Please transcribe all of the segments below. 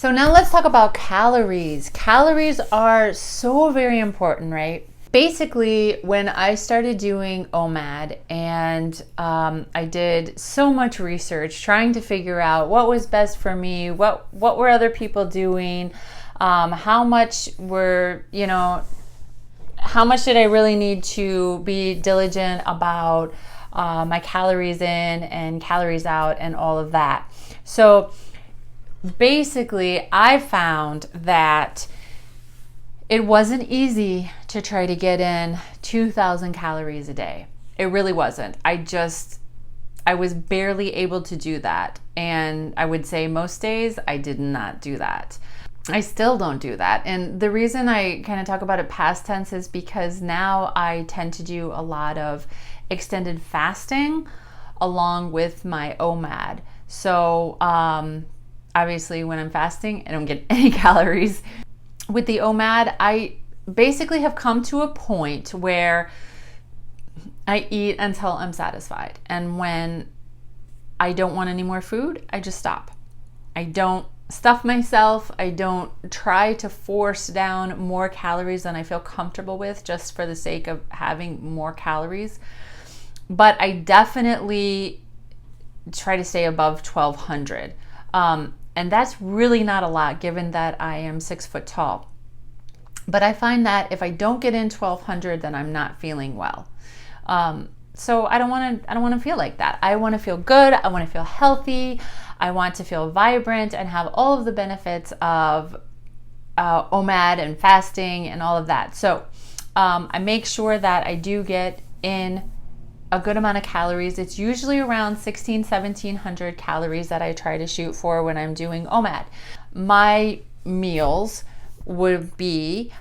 So now let's talk about calories. Calories are so very important, right? Basically, when I started doing Omad and I did so much research trying to figure out what was best for me, what were other people doing, how much how much did I really need to be diligent about my calories in and calories out and all of that. So basically, I found that it wasn't easy to try to get in 2,000 calories a day. It really wasn't. I was barely able to do that. And I would say most days I did not do that. I still don't do that. And the reason I kind of talk about it past tense is because now I tend to do a lot of extended fasting along with my Omad. So obviously when I'm fasting, I don't get any calories. With the Omad, I basically have come to a point where I eat until I'm satisfied. And when I don't want any more food, I just stop. I don't stuff myself. I don't try to force down more calories than I feel comfortable with just for the sake of having more calories. But I definitely try to stay above 1,200. And that's really not a lot given that I am 6 foot tall. But I find that if I don't get in 1,200, then I'm not feeling well. So I don't want to feel like that. I want to feel good. I want to feel healthy. I want to feel vibrant and have all of the benefits of Omad and fasting and all of that. So I make sure that I do get in a good amount of calories. It's usually around 1,700 calories that I try to shoot for when I'm doing Omad. My meals would be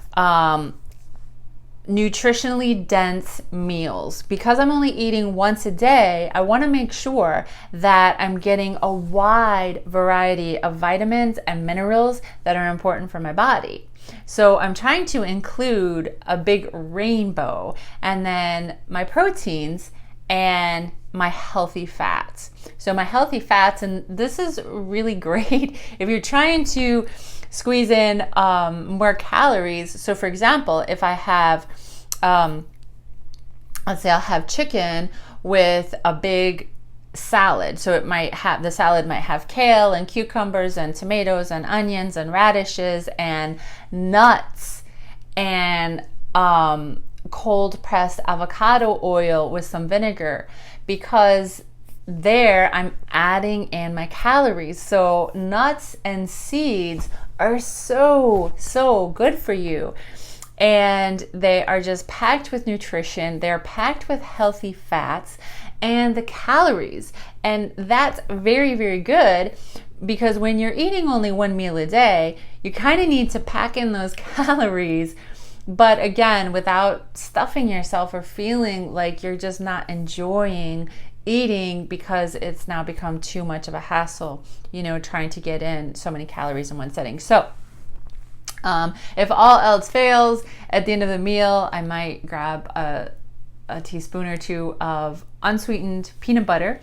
nutritionally dense meals. Because I'm only eating once a day, I want to make sure that I'm getting a wide variety of vitamins and minerals that are important for my body. So I'm trying to include a big rainbow, and then my proteins and my healthy fats. So my healthy fats, and this is really great if you're trying to squeeze in more calories. So for example, if I have, let's say I'll have chicken with a big salad. So the salad might have kale and cucumbers and tomatoes and onions and radishes and nuts and cold pressed avocado oil with some vinegar, because there I'm adding in my calories. So nuts and seeds are so good for you, and they are just packed with nutrition. They're packed with healthy fats and the calories, and that's very good, because when you're eating only one meal a day, you kind of need to pack in those calories, but again, without stuffing yourself or feeling like you're just not enjoying eating because it's now become too much of a hassle, trying to get in so many calories in one setting. So if all else fails, at the end of the meal, I might grab a teaspoon or two of unsweetened peanut butter,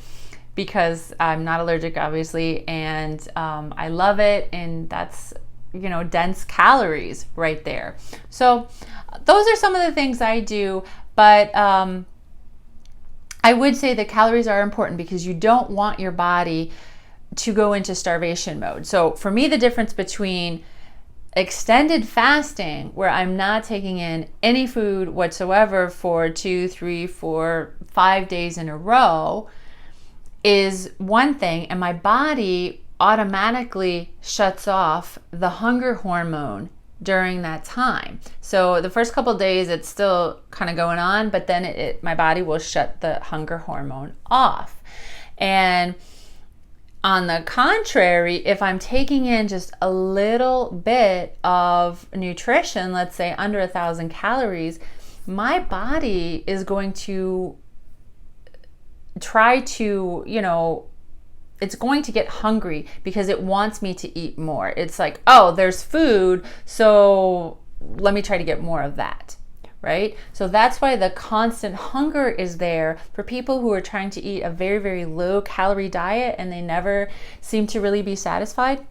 because I'm not allergic, obviously, and I love it, and that's dense calories right there. So those are some of the things I do, but I would say that calories are important because you don't want your body to go into starvation mode. So for me, the difference between extended fasting, where I'm not taking in any food whatsoever for 2, 3, 4, 5 days in a row, is one thing, and my body automatically shuts off the hunger hormone during that time. So the first couple of days it's still kind of going on, but then my body will shut the hunger hormone off. And on the contrary, if I'm taking in just a little bit of nutrition, let's say under 1,000 calories, my body is going to try to, it's going to get hungry because it wants me to eat more. It's like, oh, there's food, so let me try to get more of that, right? So that's why the constant hunger is there for people who are trying to eat a very low calorie diet and they never seem to really be satisfied.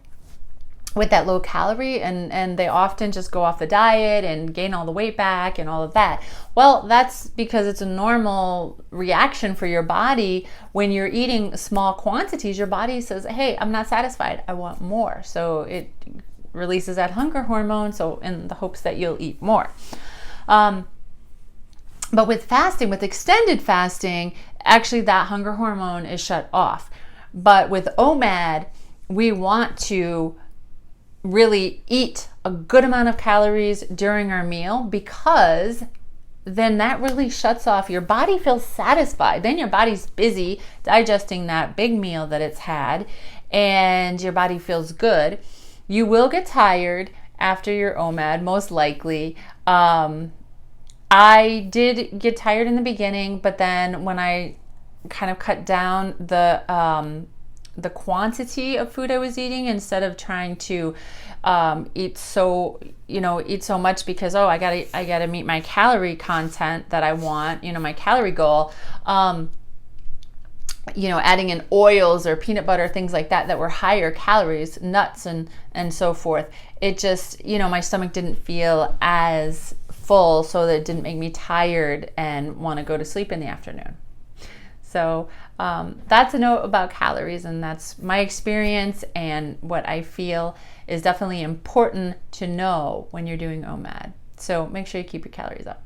with that low calorie, and they often just go off the diet and gain all the weight back and all of that. Well, that's because it's a normal reaction for your body. When you're eating small quantities, your body says, hey, I'm not satisfied, I want more. So it releases that hunger hormone, so in the hopes that you'll eat more. But with fasting, with extended fasting, actually that hunger hormone is shut off. But with OMAD, we want to really eat a good amount of calories during our meal, because then that really shuts off. Your body feels satisfied. Then your body's busy digesting that big meal that it's had, and your body feels good. You will get tired after your OMAD, most likely. I did get tired in the beginning, but then when I kind of cut down the quantity of food I was eating, instead of trying to eat so much because, oh, I gotta meet my calorie content that I want, my calorie goal, adding in oils or peanut butter, things like that were higher calories, nuts and so forth. It just, my stomach didn't feel as full, so that it didn't make me tired and want to go to sleep in the afternoon. So that's a note about calories, and that's my experience and what I feel is definitely important to know when you're doing OMAD. So make sure you keep your calories up.